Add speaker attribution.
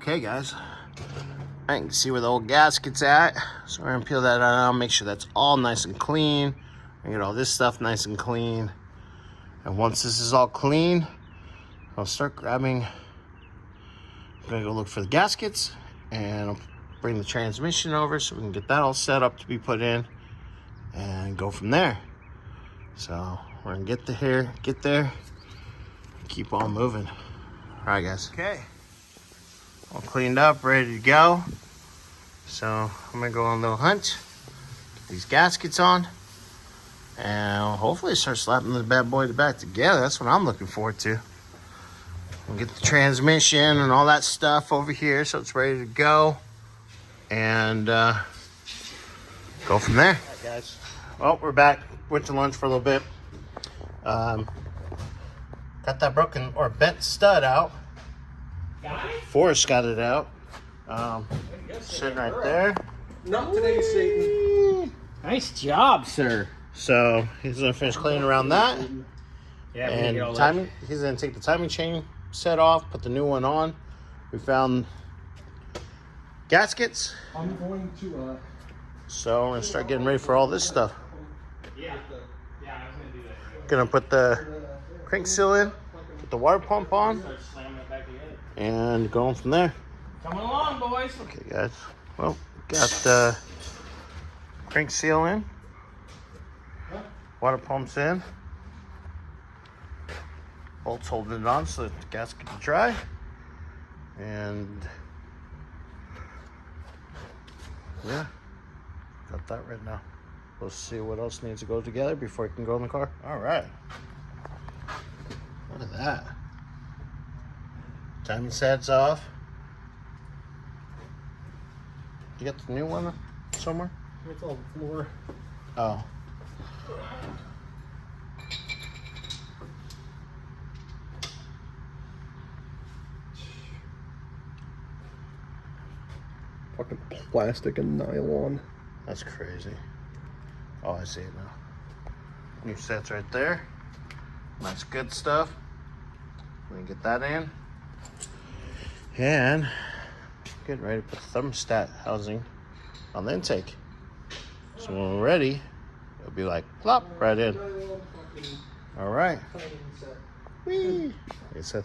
Speaker 1: Okay, guys, I can see where the old gasket's at, so we're gonna peel that out, make sure that's all nice and clean, and get all this stuff nice and clean. And once this is all clean, I'll start grabbing. I'm gonna go look for the gaskets, and I'll bring the transmission over so we can get that all set up to be put in, and go from there. So we're gonna get there, keep on moving. All right, guys. Okay. All cleaned up, ready to go. So I'm gonna go on a little hunt, get these gaskets on, and hopefully start slapping the bad boy back together. That's what I'm looking forward to. We'll get the transmission and all that stuff over here so it's ready to go, and go from there. All right, guys. Well, we're back. Went to lunch for a little bit. Got that broken or bent stud out. Forrest got it out. Sitting right there.
Speaker 2: Not today, Satan.
Speaker 3: Nice job, sir.
Speaker 1: So he's gonna finish cleaning around that.
Speaker 3: Yeah,
Speaker 1: And timing. He's gonna take the timing chain set off, put the new one on. We found gaskets.
Speaker 2: I'm going to
Speaker 1: So we're gonna start getting ready for all this stuff.
Speaker 3: Yeah, I was gonna do that.
Speaker 1: Gonna put the crank seal in, put the water pump on,
Speaker 3: Start slamming it back together.
Speaker 1: and going from there.
Speaker 3: Coming along, boys.
Speaker 1: Okay, guys. Well, got the crank seal in, water pumps in, bolts holding it on so the gasket can dry, and yeah, got that right now. We'll see what else needs to go together before it can go in the car. All right. Look at that. Timing set's off. You got the new one somewhere?
Speaker 2: It's on the floor.
Speaker 1: Oh.
Speaker 2: Fucking plastic and nylon.
Speaker 1: That's crazy. Oh, I see it now. New set's right there. Nice good stuff. We can get that in. And getting ready to put the thermostat housing on the intake. So when we're ready, it'll be like plop right in. All right. Whee! It's a